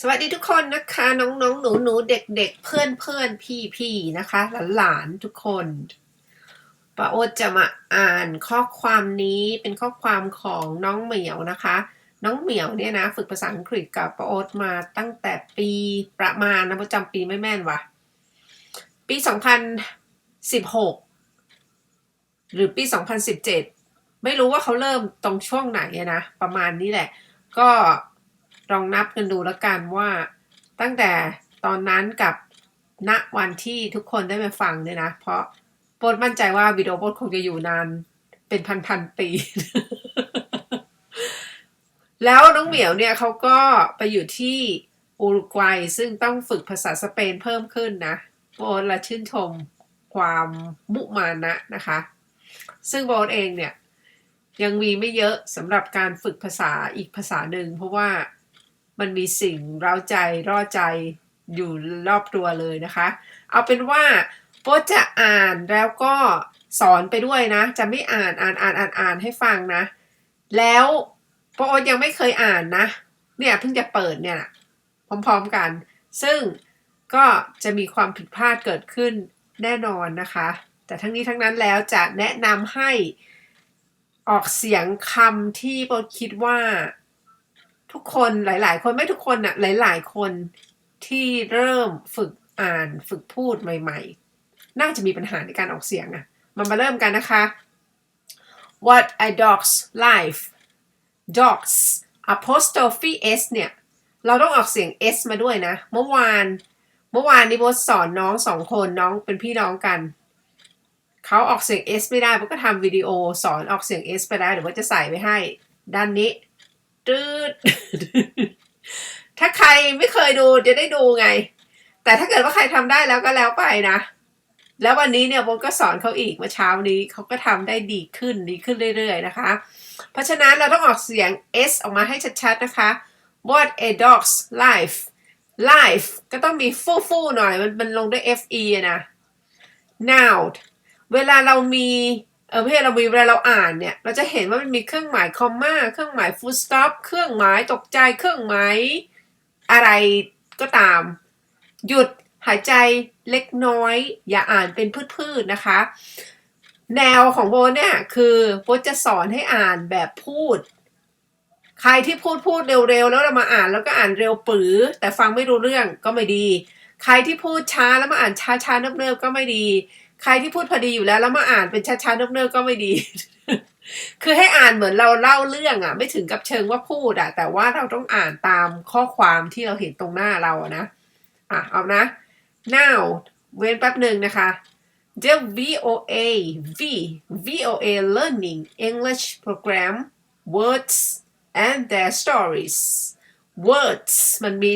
สวัสดีทุกคนนะคะน้องๆหนูๆเด็กๆเพื่อนๆพี่ๆนะคะหลานๆทุกคนป้าโอ๊ตจะมาอ่านข้อความนี้เป็นข้อความของน้องเหมียวนะคะน้องเหมียวเนี่ยนะฝึกภาษาอังกฤษกับป้าโอ๊ตมาตั้งแต่ปีประมาณนะประจำปีไม่แม่นว่ะปี2016หรือปี2017ไม่รู้ว่าเขาเริ่มตรงช่วงไหนนะประมาณนี้แหละก็ลองนับกันดูแล้วกันว่าตั้งแต่ตอนนั้นกับณวันที่ทุกคนได้มาฟังเนี่ยนะเพราะโปรดมั่นใจว่าวิดีโอโปรดคงจะอยู่นานเป็นพันปี แล้วน้องเหมียวเนี่ยเขาก็ไปอยู่ที่อุรุกวัยซึ่งต้องฝึกภาษาสเปนเพิ่มขึ้นนะโปรดละชื่นชมความมุมานะนะคะซึ่งโบสเองเนี่ยยังมีไม่เยอะสำหรับการฝึกภาษาอีกภาษาหนึ่งเพราะว่ามันมีสิ่งเร้าใจร่อใจอยู่รอบตัวเลยนะคะเอาเป็นว่าโป๊จะอ่านแล้วก็สอนไปด้วยนะจะไม่อ่านให้ฟังนะแล้วโป๊ยังไม่เคยอ่านนะเนี่ยเพิ่งจะเปิดเนี่ยพร้อมๆกันซึ่งก็จะมีความผิดพลาดเกิดขึ้นแน่นอนนะคะแต่ทั้งนี้ทั้งนั้นแล้วจะแนะนำให้ออกเสียงคำที่โป๊คิดว่าทุกคนหลายๆคนไม่ทุกคนน่ะหลายๆคนที่เริ่มฝึกอ่านฝึกพูดใหม่ๆน่าจะมีปัญหาในการออกเสียงอ่ะมาเริ่มกันนะคะ What a dog's life dogs apostrophe s เนี่ยเราต้องออกเสียง s มาด้วยนะเมื่อวานนี้โบสอนน้อง2คนน้องเป็นพี่น้องกันเขาออกเสียง s ไม่ได้โบก็ทำวิดีโอสอนออกเสียง s ไปได้เดี๋ยวโบจะใส่ไว้ให้ด้านนี้ตืด ถ้าใครไม่เคยดูจะได้ดูไงแต่ถ้าเกิดว่าใครทำได้แล้วก็แล้วไปนะแล้ววันนี้เนี่ยโบก็สอนเขาอีกเมื่อเช้านี้เขาก็ทำได้ดีขึ้นเรื่อยๆนะคะเพราะฉะนั้นเราต้องออกเสียง s ออกมาให้ชัดๆนะคะ What a dog's life ก็ต้องมีฟู่หน่อยมันลงด้วย fe นะ now เวลาเรามีเวลาเราอ่านเนี่ยเราจะเห็นว่ามันมีเครื่องหมายคอมมาเครื่องหมาย full stop เครื่องหมายตกใจเครื่องหมายอะไรก็ตามหยุดหายใจเล็กน้อยอย่าอ่านเป็นพืดๆนะคะแนวของโบเนี่ยคือโบจะสอนให้อ่านแบบพูดใครที่พูดเร็วๆแล้วเรามาอ่านแล้วก็อ่านเร็วปื๋อแต่ฟังไม่รู้เรื่องก็ไม่ดีใครที่พูดช้าแล้วมาอ่านช้าๆเนิบๆก็ไม่ดีใครที่พูดพอดีอยู่แล้วมาอ่านเป็นช้าๆเนิบๆก็ไม่ดี คือให้อ่านเหมือนเราเล่าเรื่องอ่ะไม่ถึงกับเชิงว่าพูดอ่ะแต่ว่าเราต้องอ่านตามข้อความที่เราเห็นตรงหน้าเราอะนะเอานะ now เว้นแป๊บหนึ่งนะคะ the VOA Learning English Program Words and their Stories Words มันมี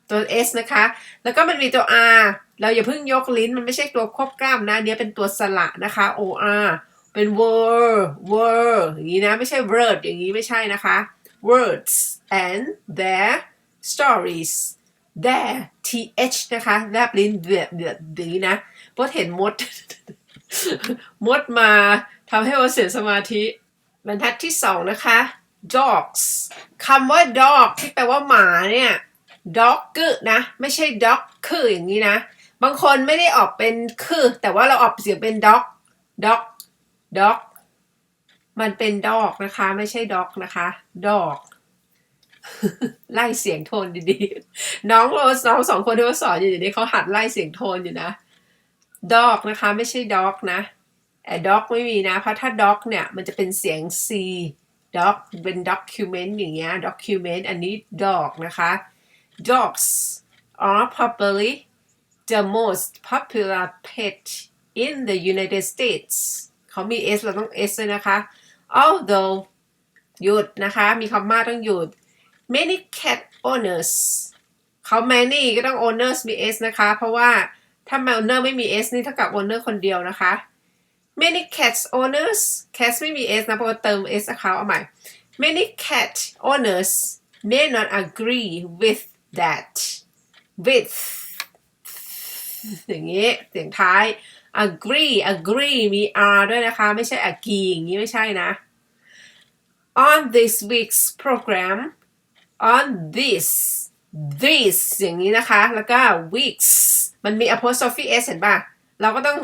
ตัว S นะคะแล้วก็มันมีตัว R เราอย่าเพิ่งยกลิ้นมันไม่ใช่ตัวควบกล้ามนะเนี้ยเป็นตัวสระนะคะ OR เป็น word อย่างนี้นะไม่ใช่ word อย่างนี้ไม่ใช่นะคะ words and their stories their th นะคะแลบลิ้นเดือดอย่างนี้นะเพราะเห็นมด มดมาทำให้เราเสียสมาธิบรรทัดที่2นะคะ dogs คำว่า dog ที่แปลว่าหมาเนี่ย dog นะไม่ใช่ dog คืออย่างนี้นะบางคนไม่ได้ออกเป็นคือแต่ว่าเราออกเสียงเป็น dog มันเป็น dog นะคะไม่ใช่ dog นะคะ dog ไล่เสียงโทนดีๆน้อง2คนที่เขาสอนอยู่นี่เขาหัดไล่เสียงโทนอยู่นะ dog นะคะไม่ใช่ dog นะdog ไม่มีนะเพราะถ้า dog เนี่ยมันจะเป็นเสียง c dog เป็น document อย่างเงี้ย document อันนี้ dog นะคะ dogs are probably the most popular pet in the United States เขามี s เราต้อง s เลยนะคะ although หยุดนะคะมีคำมาต้องหยุด many cat owners เขา many ก็ต้อง owners มี s นะคะเพราะว่าถ้า owner ไม่มี s นี่เท่ากับ owner คนเดียวนะคะ many cat owners cats ไม่มี s นะเพราะว่าเติม s เขาเอาใหม่ many cat owners may not agree with that with อย่างนี้เสียงท้าย agree มี r ด้วยนะคะไม่ใช่ agree อย่างนี้ไม่ใช่นะOn this week's program on this อย่างนี้นะคะแล้วก็ weeks มันมี apostrophe s เห็นป่ะเราก็ต้อง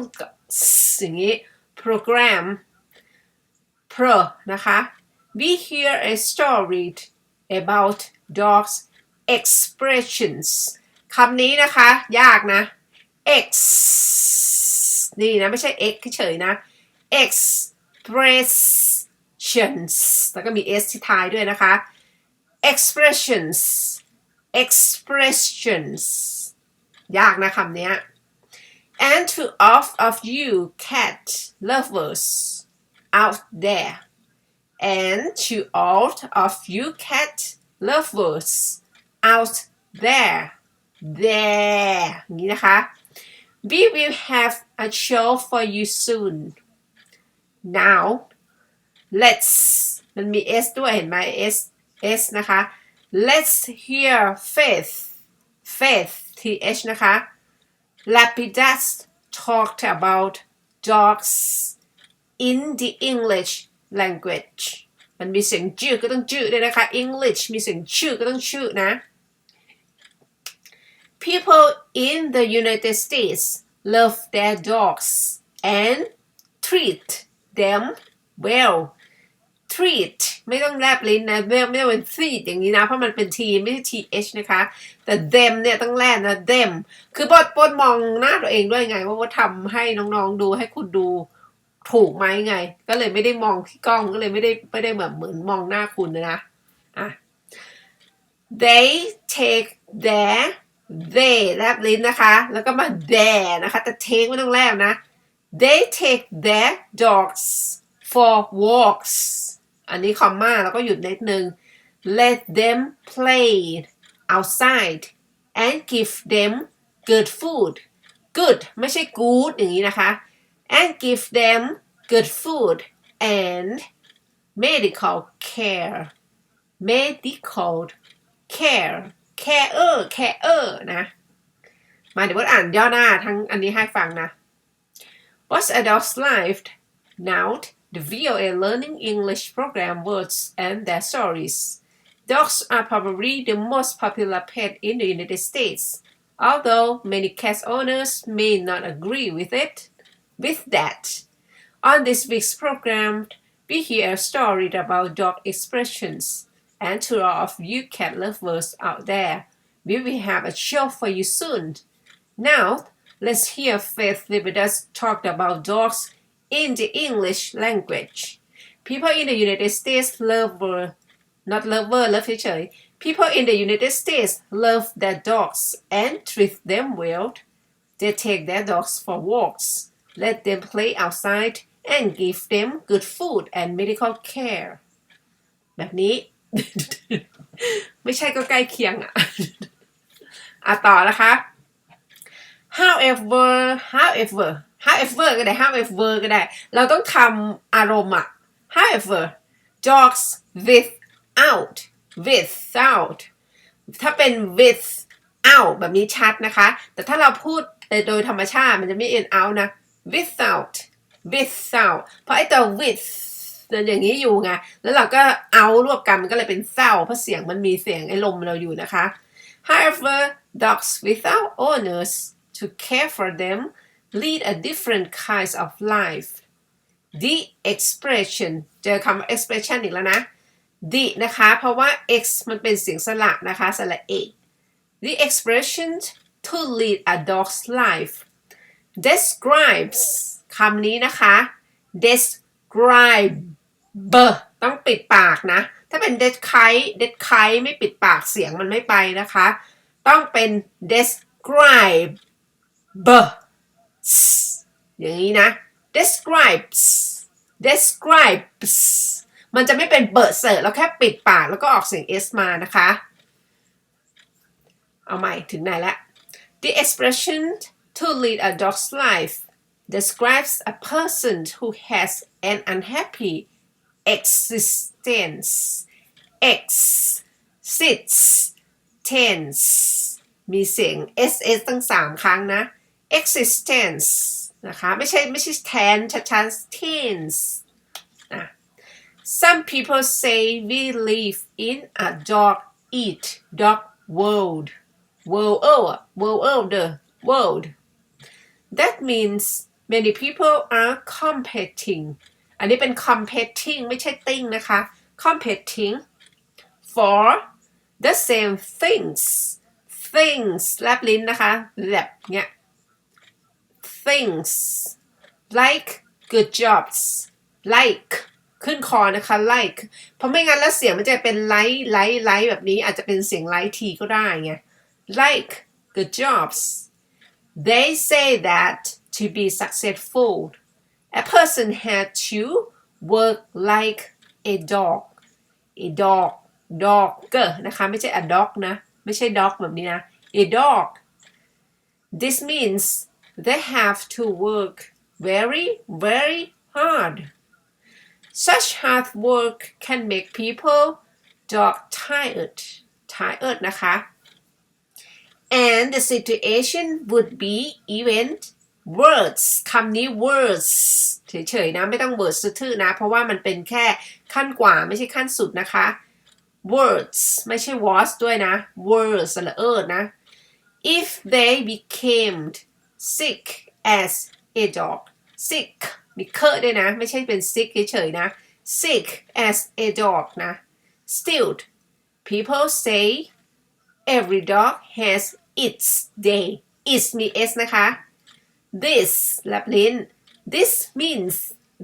อย่างนี้ program pro นะคะ we hear a story about dogs expressions คำนี้นะคะยากนะ x นี่นะไม่ใช่ x เฉยนะ expressions แล้วก็มี s ที่ท้ายด้วยนะคะ expressions ยากนะคำนี้ and to all of you cat lovers out there and to all of you cat lovers out there อย่างนี้นะคะ we will have a show for you soon now let's มันมี s ด้วยเห็นไหม s นะคะ let's hear faith th นะคะ Lapidas talked about dogs in the English language มันมีเสียงจื้อก็ต้องจื้อด้วยนะคะ English มีเสียงชื่อก็ต้องชื่อนะ People in the United States love their dogs and treat them well treat ไม่ต้องแลบลิ้นนะไม่ต้องเป็น treat อย่างนี้นะเพราะมันเป็น t ไม่ใช่ th นะคะแต่ them เนี่ยต้องแลบนะ them คือบทมองหน้าตัวเองด้วยไงว่าทำให้น้องๆดูให้คุณดูถูกไหมไงก็เลยไม่ได้มองที่กล้องก็เลยไม่ได้เหมือนมองหน้าคุณนะอ่ะ they take their they แลบลิ้นนะคะแล้วก็มา their นะคะแต่ take ไม่ต้องแลบนะ they take their dogs for walks อันนี้คอมมาแล้วก็หยุดนิดนึง let them play outside and give them good food good ไม่ใช่ good อย่างนี้นะคะ and give them good food and medical care care นะมาเดี๋ยวว่าอ่านย่อหน้าทั้งอันนี้ให้ฟังนะ What's a dog's life now the VOA learning English program words and their stories dogs are probably the most popular pet in the United States although many cat owners may not agree with that on this week's program we hear a story about dog expressions and to all of you cat lovers out there we will have a show for you soon now let's hear Faith Libidas talk about dogs in the English language people in the United States love people in the United States love their dogs and treat them well they take their dogs for walks let them play outside and give them good food and medical care แบบนี้ ไม่ใช่ก็ใกล้เคียงต่อนะคะ however ก็ได้ however ก็ได้เราต้องทำอารมณ์however dogs without ถ้าเป็น without แบบนี้ชัดนะคะแต่ถ้าเราพูดโดยธรรมชาติมันจะไม่ out นะ without เพราะไอ้ตัว with อย่างนี้อยู่ไงแล้วเราก็เอารวบกันมันก็เลยเป็นเศร้าเพราะเสียงมันมีเสียงไอ้ลมเราอยู่นะคะ however dogs without owners to care for them lead a different kinds of life the expression เจอคำ expression อีกแล้วนะ the นะคะเพราะว่า x มันเป็นเสียงสระนะคะสระเอก the expression to lead a dog's life describes คำนี้นะคะ describe ต้องปิดปากนะถ้าเป็น describe ไม่ปิดปากเสียงมันไม่ไปนะคะต้องเป็น describe อย่างนี้นะ describes มันจะไม่เป็นเบิร์ดเสิร์แล้วแค่ปิดปากแล้วก็ออกเสียง s มานะคะเอาใหม่ถึงไหนแล้ว The expression to lead a dog's life describes a person who has an unhappy existenceมีเสียง ss ตั้ง3ครั้งนะ existence นะคะไม่ใช่แทนชัดๆ tense Some people say we live in a dog eat dog world the world that means many people are competing อันนี้เป็น competing ไม่ใช่ติ้งนะคะ competing for the same things แลบลิ้นนะคะแบบเนี้ย things like good jobs like ขึ้นคอนะคะ like เพราะไม่งั้นแล้วเสียงมันจะเป็นไลท์แบบนี้อาจจะเป็นเสียงไลท์ทีก็ได้ไง like good jobs they say that to be successful a person had to work like a dog dog นะคะไม่ใช่ a dog นะไม่ใช่ dog แบบนี้นะ a dog this means they have to work very hard such hard work can make people dog tired นะคะ and the situation would be even words คำนี้ words เฉยๆนะไม่ต้อง words ทื่อๆนะเพราะว่ามันเป็นแค่ขั้นกว่าไม่ใช่ขั้นสุดนะคะ words ไม่ใช่ was ด้วยนะ words นะ if they became sick as a dog sick มีเคอะด้วยนะไม่ใช่เป็น sick เฉยๆนะ sick as a dog นะ still people say every dog has its day its มี s นะคะ this แลบลิ้น this means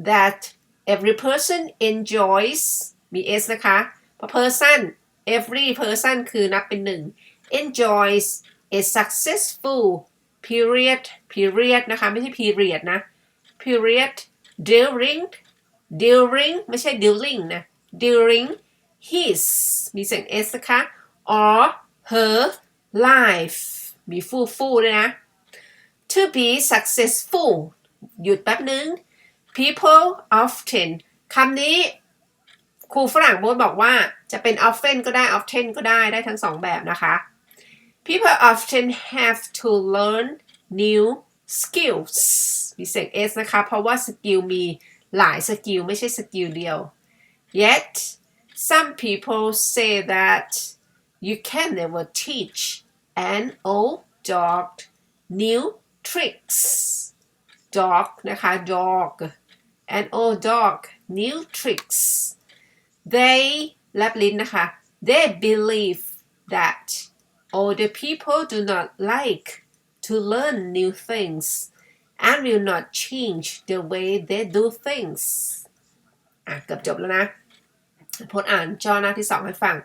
that every person enjoys มี s นะคะเพราะ person every person คือนับเป็นหนึ่ง enjoys a successful period นะคะไม่ใช่ period นะ period during ไม่ใช่ during นะ during his มีเสียง s นะคะ or her life มีฟู่ด้วยนะ to be successful หยุดแป๊บนึง people often คำนี้ครูฝรั่งโบ๊ทบอกว่าจะเป็น often ก็ได้ often ก็ได้ทั้งสองแบบนะคะ people often have to learn new skills มีเสียง s นะคะเพราะว่าสกิลมีหลายสกิลไม่ใช่สกิลเดียว yet some people say that you can never teach an old dog new tricks dog นะคะ dog an old dog new tricks they แลบลิ้นนะคะ they believe that older people do not like to learn new things and will not change the way they do things เกือบจบแล้วนะพจน์อ่านจอหน้าที่2ให้ฟัง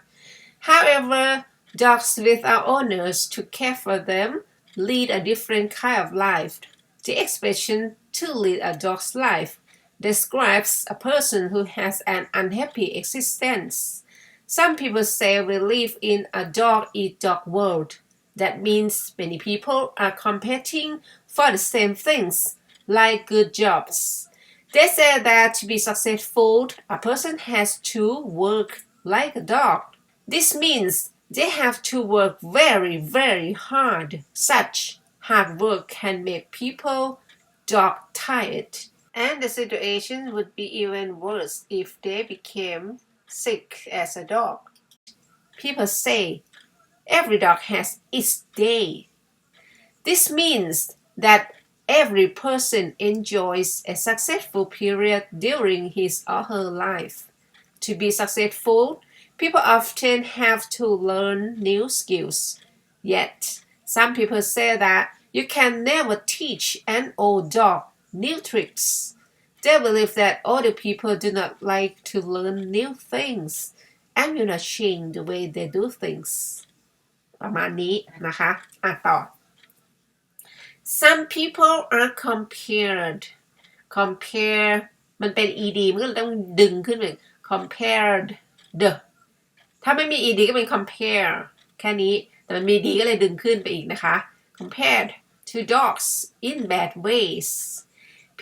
however dogs without owners to care for them lead a different kind of life the expression to lead a dog's life describes a person who has an unhappy existence some people say we live in a dog-eat-dog world that means many people are competing for the same things like good jobs they say that to be successful a person has to work like a dog this means they have to work very hard such hard work can make people dog tired and the situation would be even worse if they became sick as a dog people say every dog has its day this means that every person enjoys a successful period during his or her life to be successful people often have to learn new skills yet some people say that you can never teach an old dog new tricks they believe that older people do not like to learn new things and will not change the way they do things ประมาณนี้นะคะต่อ some people are compare มันเป็น ed มันก็เลยต้องดึงขึ้นเป็น compared ถ้าไม่มี ed ก็เป็น compare แค่นี้แต่มันมี d ก็เลยดึงขึ้นไปอีกนะคะ compared to dogs in bad ways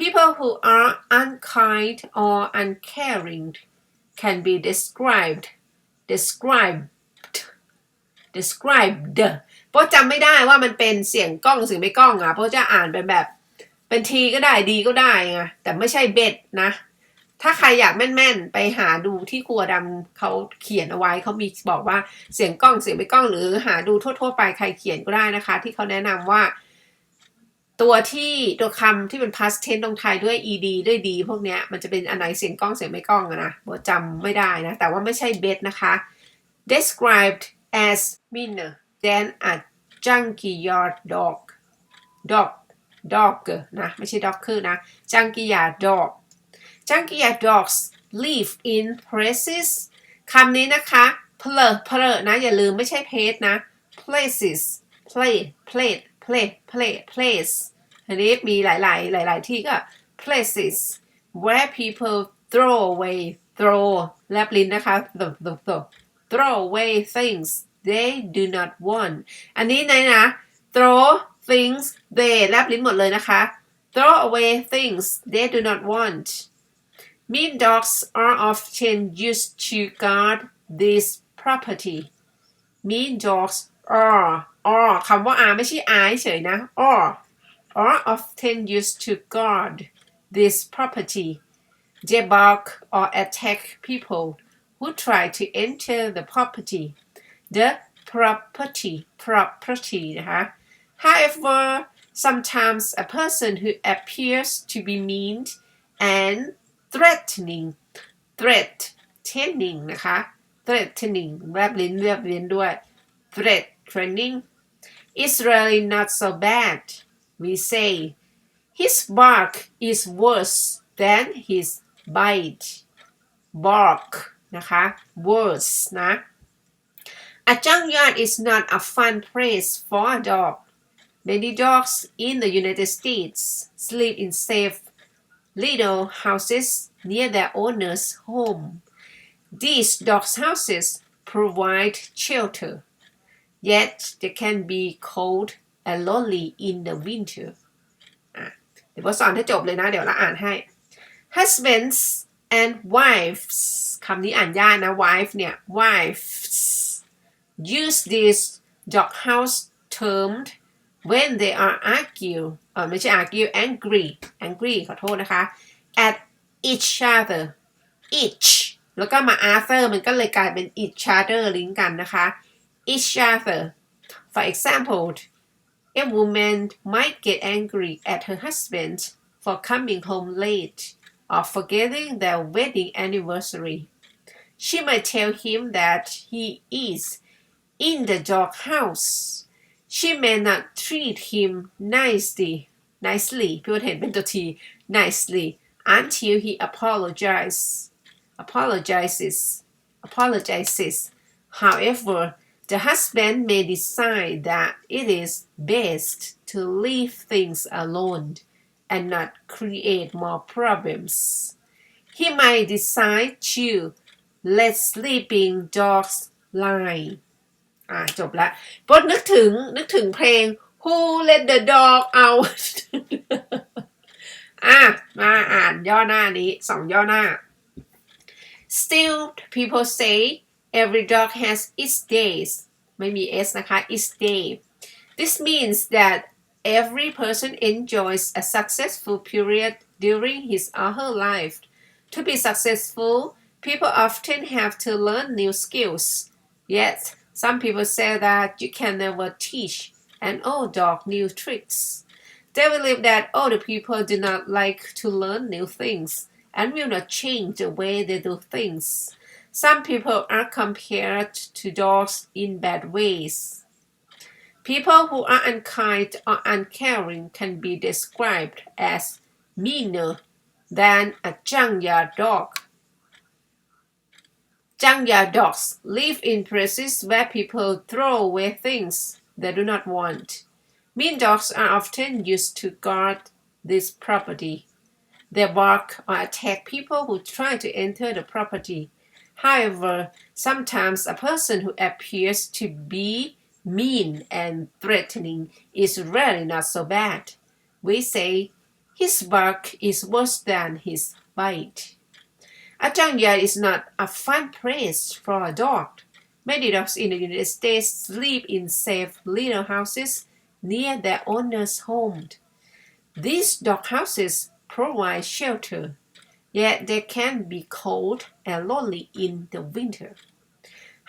people who are unkind or uncaring can be described เพราะจำไม่ได้ว่ามันเป็นเสียงกล้องหรือไม่กล้องเพราะจะอ่านเป็นแบบเป็นทีก็ได้ดีก็ได้ไงแต่ไม่ใช่เบ็ดนะ ถ้าใครอยากแม่นๆไปหาดูที่ครัวดำเขาเขียนเอาไว้เขามีบอกว่าเสียงกล้องเสียงไม่กล้องหรือหาดูทั่วๆไปใครเขียนก็ได้นะคะที่เขาแนะนำว่าตัวคำที่เป็น past tense ตรงท้ายด้วย ed ด้วย d พวกเนี้ยมันจะเป็นอันไหนเสียงกล้องเสียงไม่กล้องนะโบจำไม่ได้นะแต่ว่าไม่ใช่ bet นะคะ described as meaner than a junkyard dog นะไม่ใช่ dog คือนะ junkyard dogs live in places คำนี้นะคะเพลนะอย่าลืมไม่ใช่เพจนะ places place อันนี้มีหลายที่ก็ places where people throw แลบลิ้นนะคะ throw away things they do not want อันนี้นะ throw things they แลบลิ้นหมดเลยนะคะ throw away things they do not want mean dogs are often used to guard this property mean dogs are คำว่า are ไม่ใช่ I เฉยนะ are often used to guard this property they bark or attack people who try to enter the propertyนะคะ however sometimes a person who appears to be mean and threatening นะคะ threatening แลบลิ้นด้วย threatening is really not so bad we say his bark is worse than his bite bark นะคะ worse นะ a junkyard is not a fun place for a dog many dogs in the United States sleep in safe little houses near their owner's home these dogs' houses provide shelter yet they can be cold and lonely in the winter เดี๋ยวสอนให้จบเลยนะเดี๋ยวเราอ่านให้ husbands and wives คำนี้อ่านยากนะ wife เนี่ย wives use this dog house termed when they areไม่ใช่ angry ขอโทษนะคะ at each other each แล้วก็มา other มันก็เลยกลายเป็น each other ลิงก์กันนะคะ each other for example a woman might get angry at her husband for coming home late or forgetting their wedding anniversary she might tell him that he is in the dog house she may not treat him nicely พี่ว่าเห็นเป็นตัวที nicely until he apologizes however the husband may decide that it is best to leave things alone and not create more problems he might decide to let sleeping dogs lie จบละปดนึกถึงเพลง Who let the dog out มาอ่านย่อหน้านี้2ย่อหน้า Still people say every dog has its days ไม่มี s นะคะ its day this means that every person enjoys a successful period during his or her life to be successful people often have to learn new skills yet some people say that you can never teach an old dog new tricks they believe that older people do not like to learn new things and will not change the way they do things some people are compared to dogs in bad ways people who are unkind or uncaring can be described as meaner than a junkyard dog junkyard dogs live in places where people throw away things they do not want mean dogs are often used to guard this property they bark or attack people who try to enter the property however sometimes a person who appears to be mean and threatening is really not so bad we say his bark is worse than his bite a junkyard is not a fun place for a dog many dogs in the United States sleep in safe little houses near their owner's home these dog houses provide shelter yet they can be cold and lonely in the winter.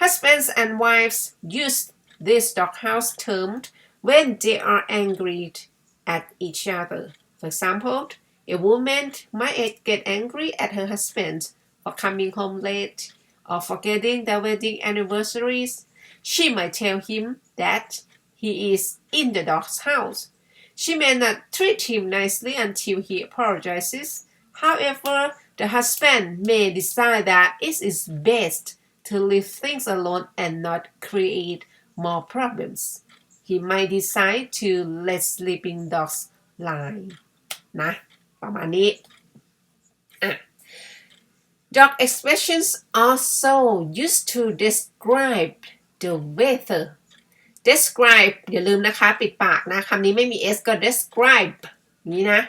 Husbands and wives use this doghouse term when they are angry at each other. For example, a woman might get angry at her husband for coming home late or forgetting their wedding anniversaries. She might tell him that he is in the dog's house. She may not treat him nicely until he apologizes. However, the husband may decide that it is best to leave things alone and not create more problems. He might decide to let sleeping dogs lie นะประมาณนี้ Dog expressions also used to describe the weather. Describe อย่าลืมนะคะปิดปากนะคำนี้ไม่มี s ก็ describe นี้นะ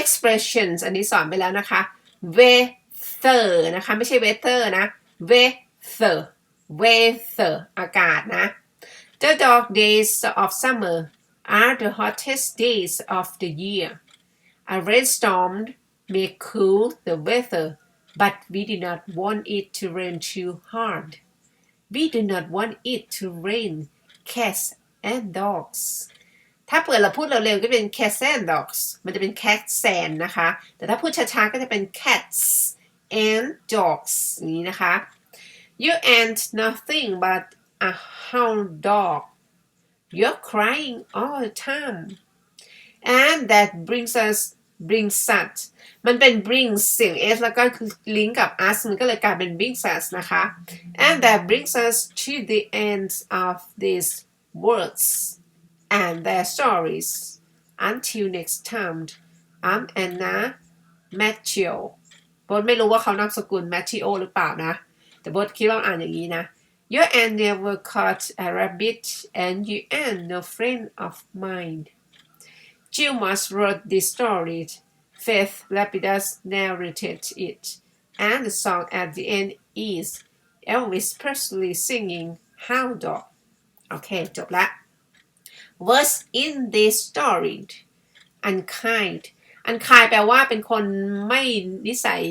expressions อันนี้สอนไปแล้วนะคะ weather นะคะไม่ใช่ weather นะ weather อากาศนะ The dog days of summer are the hottest days of the year. A rainstorm may cool the weather, but we do not want it to rain too hard. We do not want it to rain cats and dogs. ถ้าเปิดเราพูดเร็วๆก็เป็น cats and dogs มันจะเป็น cats and นะคะแต่ถ้าพูดช้าๆก็จะเป็น cats and dogs อย่างนี้นะคะ You ain't nothing but a hound dog. You're crying all the time. And that brings us มันเป็น brings เสียง s แล้วก็ลิงก์กับ us มันก็เลยกลายเป็น brings us นะคะ and that brings us to the end of these words and their stories until next time I'm Anna Matteo บทไม่รู้ว่าเขานามสกุล Matteo หรือเปล่านะแต่บทคิดว่าอ่านอย่างนี้นะ You ain't never caught a rabbit and you ain't no friend of mine. Gilmas wrote this story. Faith Lapidus narrated it, and the song at the end is Elvis Presley singing Hound Dog. โอเคจบละ Was in this story unkind. unkind แปลว่าเป็นคนไม่นิสัย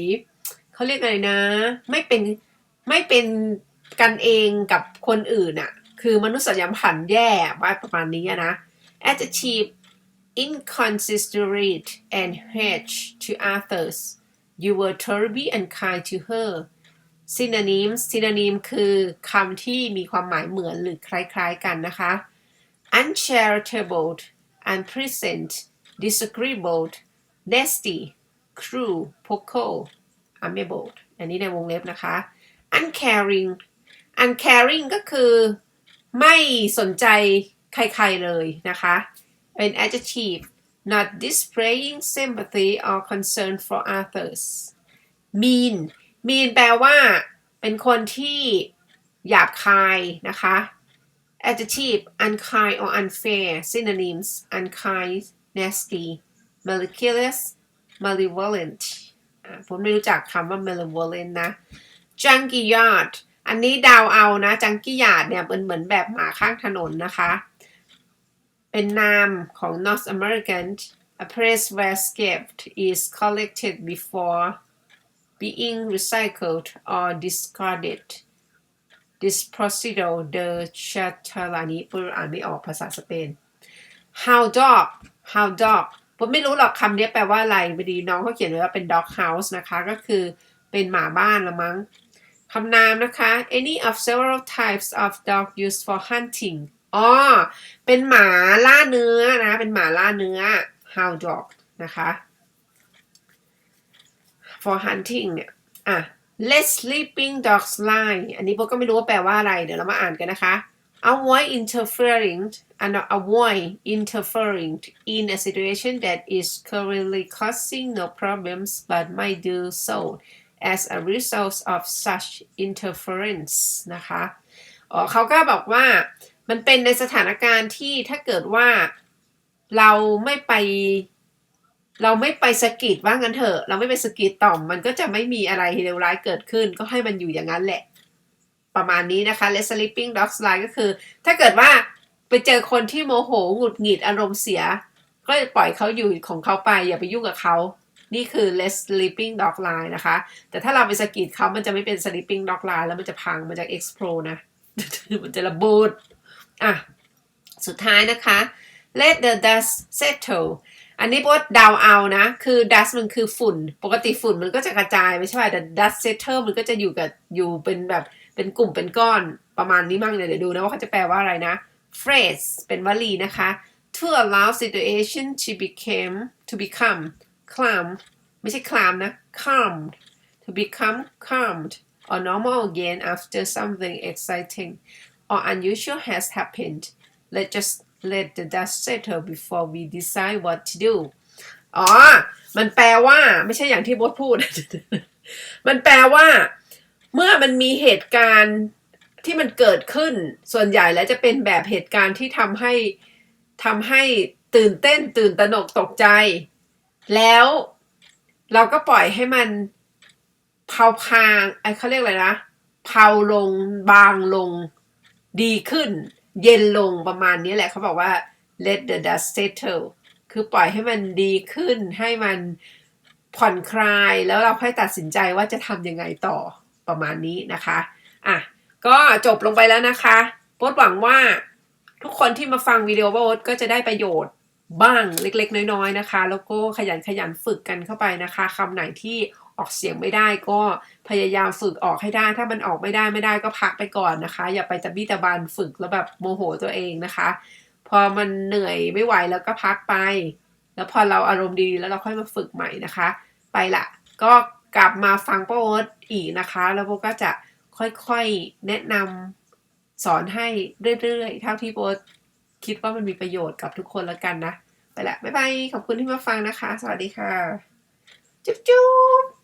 เขาเรียกอะไรนะไม่เป็นกันเองกับคนอื่นอะคือมนุษยสัมพันธ์แย่ว่าประมาณนี้นะ Adjective inconsiderate and harsh to others. You were terribly unkind to her. Synonym คือคำที่มีความหมายเหมือนหรือคล้ายๆกันนะคะ uncharitable, unpleasant, disagreeable, nasty, cruel, poco, amiable อันนี้ในวงเล็บนะคะ uncaring ก็คือไม่สนใจใครๆเลยนะคะเป็น adjective not displaying sympathy or concern for others. mean แปลว่าเป็นคนที่หยาบคายนะคะ adjective unkind or unfair synonyms unkind nasty malicious malevolent ผมไม่รู้จักคำว่า malevolent นะ junkyard อันนี้เดาเอานะ junkyard เนี่ยเป็นเหมือนแบบหมาข้างถนนนะคะเป็นนามของ North American a place where scrap is collected before being recycled or discarded disposal de chatarra นี้ปุ๊บอ่านไม่ออกภาษาสเปน hound dog ผมไม่รู้หรอกคำนี้แปลว่าอะไรพอดีน้องเขาเขียนไว้ว่าเป็น dog house นะคะก็คือเป็นหมาบ้านละมั้งคำนามนะคะ any of several types of dog used for huntingเป็นหมาล่าเนื้อนะเป็นหมาล่าเนื้อ hound dog นะคะ for hunting เนี่ยlet sleeping dogs lie อันนี้พวกก็ไม่รู้ว่าแปลว่าอะไรเดี๋ยวเรามาอ่านกันนะคะ avoid interfering in a situation that is currently causing no problems but might do so as a result of such interference นะคะเขาก็บอกว่ามันเป็นในสถานการณ์ที่ถ้าเกิดว่าเราไม่ไปสะกิดว่างั้นเถอะเราไม่ไปสะกิดต่อมมันก็จะไม่มีอะไรเลวร้ายเกิดขึ้นก็ให้มันอยู่อย่างนั้นแหละประมาณนี้นะคะ Let sleeping dogs lie ก็คือถ้าเกิดว่าไปเจอคนที่โมโหหงุดหงิดอารมณ์เสียก็ปล่อยเขาอยู่ของเขาไปอย่าไปยุ่งกับเขา นี่คือ let sleeping dog lie นะคะแต่ถ้าเราไปสะกิดเขามันจะไม่เป็น sleeping dog lie แล้วมันจะพังมันจะ explode นะ มันจะระเบิดอ่ะสุดท้ายนะคะ let the dust settle อันนี้โบ๊ทเดาเอานะคือ dust มันคือฝุ่นปกติฝุ่นมันก็จะกระจายไม่ใช่แต่ dust settle มันก็จะอยู่เป็นแบบเป็นกลุ่มเป็นก้อนประมาณนี้มั่งเนี่ยเดี๋ยวดูนะว่าเขาจะแปลว่าอะไรนะ phrase เป็นวลีนะคะ to allow situation to become calm ไม่ใช่ calm นะ calmed to become calmed or normal again after something exciting or unusual has happened let the dust settle before we decide what to do อ๋อมันแปลว่าไม่ใช่อย่างที่โบ๊ทพูด มันแปลว่าเมื่อมันมีเหตุการณ์ที่มันเกิดขึ้นส่วนใหญ่แล้วจะเป็นแบบเหตุการณ์ที่ทำให้ตื่นเต้นตื่นตระหนกตกใจแล้วเราก็ปล่อยให้มันเผาพางเขาเรียกอะไรนะเผาลงบางลงดีขึ้นเย็นลงประมาณนี้แหละเขาบอกว่า let the dust settle คือปล่อยให้มันดีขึ้นให้มันผ่อนคลายแล้วเราค่อยตัดสินใจว่าจะทำยังไงต่อประมาณนี้นะคะอ่ะก็จบลงไปแล้วนะคะโบ๊ทหวังว่าทุกคนที่มาฟังวิดีโอโบ๊ทก็จะได้ประโยชน์บ้างเล็กๆน้อยๆนะคะแล้วก็ขยันฝึกกันเข้าไปนะคะคำไหนที่ออกเสียงไม่ได้ก็พยายามฝึกออกให้ได้ถ้ามันออกไม่ได้ก็พักไปก่อนนะคะอย่าไปตะบี้ตะบันฝึกแล้วแบบโมโหตัวเองนะคะพอมันเหนื่อยไม่ไหวแล้วก็พักไปแล้วพอเราอารมณ์ดีแล้วเราค่อยมาฝึกใหม่นะคะไปละก็กลับมาฟังโบ๊ทอีกนะคะแล้วโบ๊ทก็จะค่อยๆแนะนำสอนให้เรื่อยๆเท่าที่โบ๊ทคิดว่ามันมีประโยชน์กับทุกคนแล้วกันนะไปละบ๊ายบายขอบคุณที่มาฟังนะคะสวัสดีค่ะจุ๊บ